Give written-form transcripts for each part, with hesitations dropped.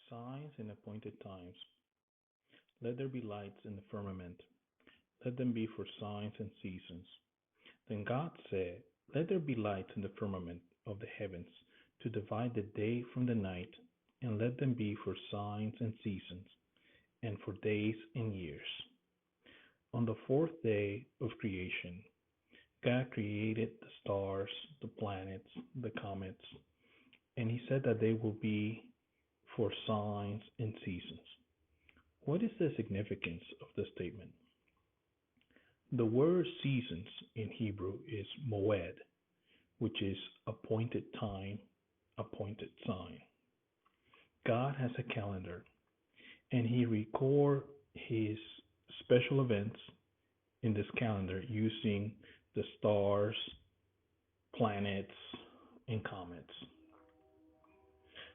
signs in appointed times. Let there be lights in the firmament. Let them be for signs and seasons. Then God said, let there be lights in the firmament of the heavens to divide the day from the night, and let them be for signs and seasons, and for days and years. On the fourth day of creation, God created the stars, the planets, the comets, and he said that they will be for signs and seasons. What is the significance of the statement? The word seasons in Hebrew is moed, which is appointed time, appointed sign. God has a calendar, and he records his special events in this calendar using the stars, planets, and comets.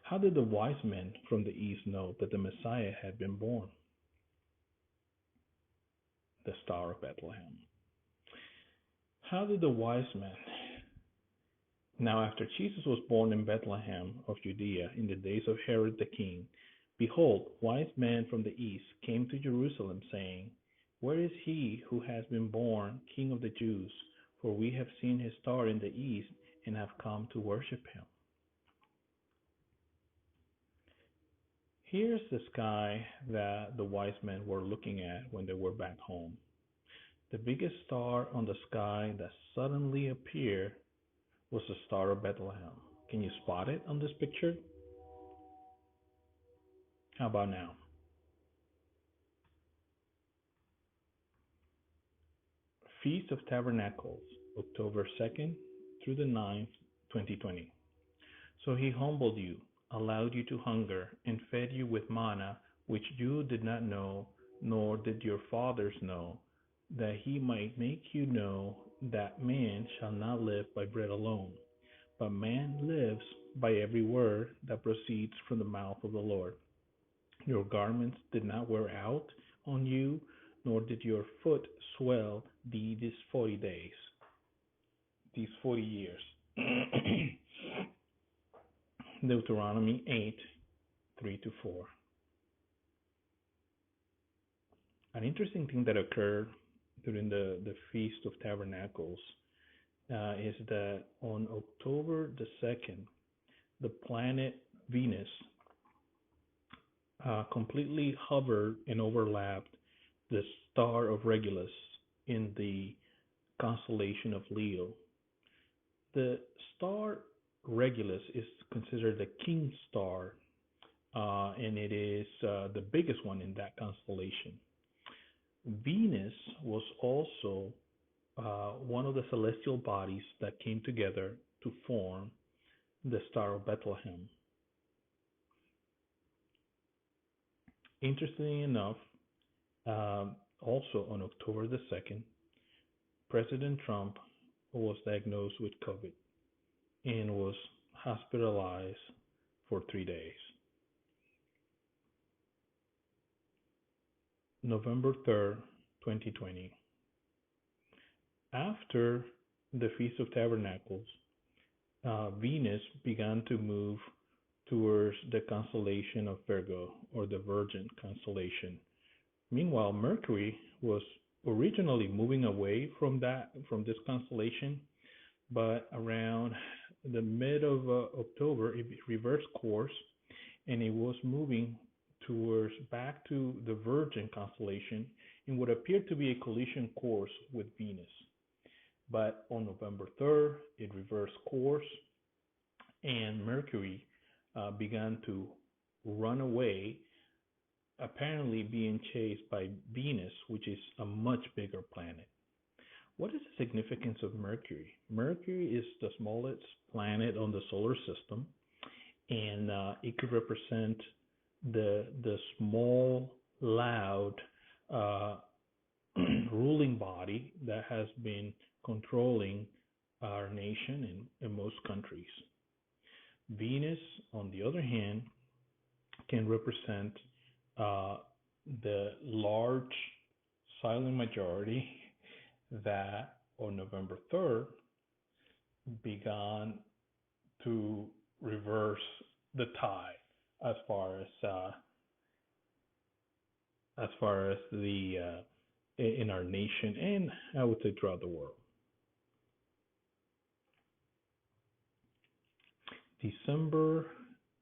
How did the wise men from the east know that the Messiah had been born? The Star of Bethlehem. How did the wise men? Now, after Jesus was born in Bethlehem of Judea in the days of Herod the king, behold, wise men from the east came to Jerusalem, saying, where is he who has been born King of the Jews? For we have seen his star in the east and have come to worship him. Here's the sky that the wise men were looking at when they were back home. The biggest star on the sky that suddenly appeared was the Star of Bethlehem. Can you spot it on this picture? How about now? Feast of Tabernacles, October 2nd through the 9th, 2020. So he humbled you, allowed you to hunger, and fed you with manna, which you did not know, nor did your fathers know, that he might make you know that man shall not live by bread alone, but man lives by every word that proceeds from the mouth of the Lord. Your garments did not wear out on you, nor did your foot swell these 40 days, these 40 years. Deuteronomy 8, 3 to 4. An interesting thing that occurred during the Feast of Tabernacles is that on October the 2nd, the planet Venus completely hovered and overlapped the star of Regulus in the constellation of Leo. The star Regulus is considered the king star, and it is the biggest one in that constellation. Venus was also one of the celestial bodies that came together to form the Star of Bethlehem. Interestingly enough, also on October the 2nd, President Trump was diagnosed with COVID and was hospitalized for 3 days. November 3rd, 2020. After the Feast of Tabernacles, Venus began to move towards the constellation of Virgo, or the Virgin constellation. Meanwhile, Mercury was originally moving away from this constellation, but around the mid of October, it reversed course and it was moving towards back to the Virgin constellation in what appeared to be a collision course with Venus. But on November 3rd, it reversed course and Mercury began to run away, apparently being chased by Venus, which is a much bigger planet. What is the significance of Mercury? Mercury is the smallest planet on the solar system, and it could represent the small, loud ruling body that has been controlling our nation and most countries. Venus, on the other hand, can represent the large silent majority that on November 3rd began to reverse the tide as far as the in our nation and I would say throughout the world. December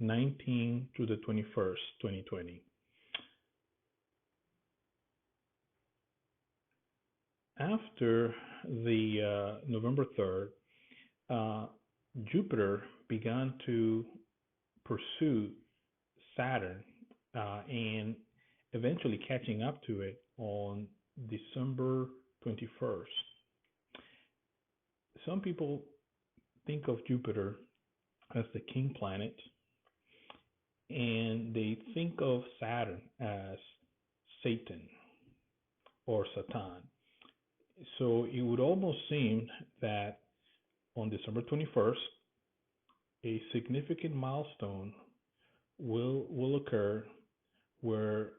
19 to the 21st, 2020. After the November 3rd, uh, Jupiter began to pursue Saturn and eventually catching up to it on December 21st. Some people think of Jupiter as the king planet, and they think of Saturn as Satan or Satan. So it would almost seem that on December 21st, a significant milestone will occur where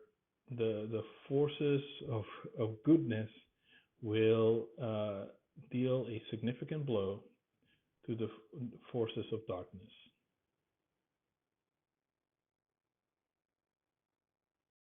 the forces of goodness will deal a significant blow to the forces of darkness.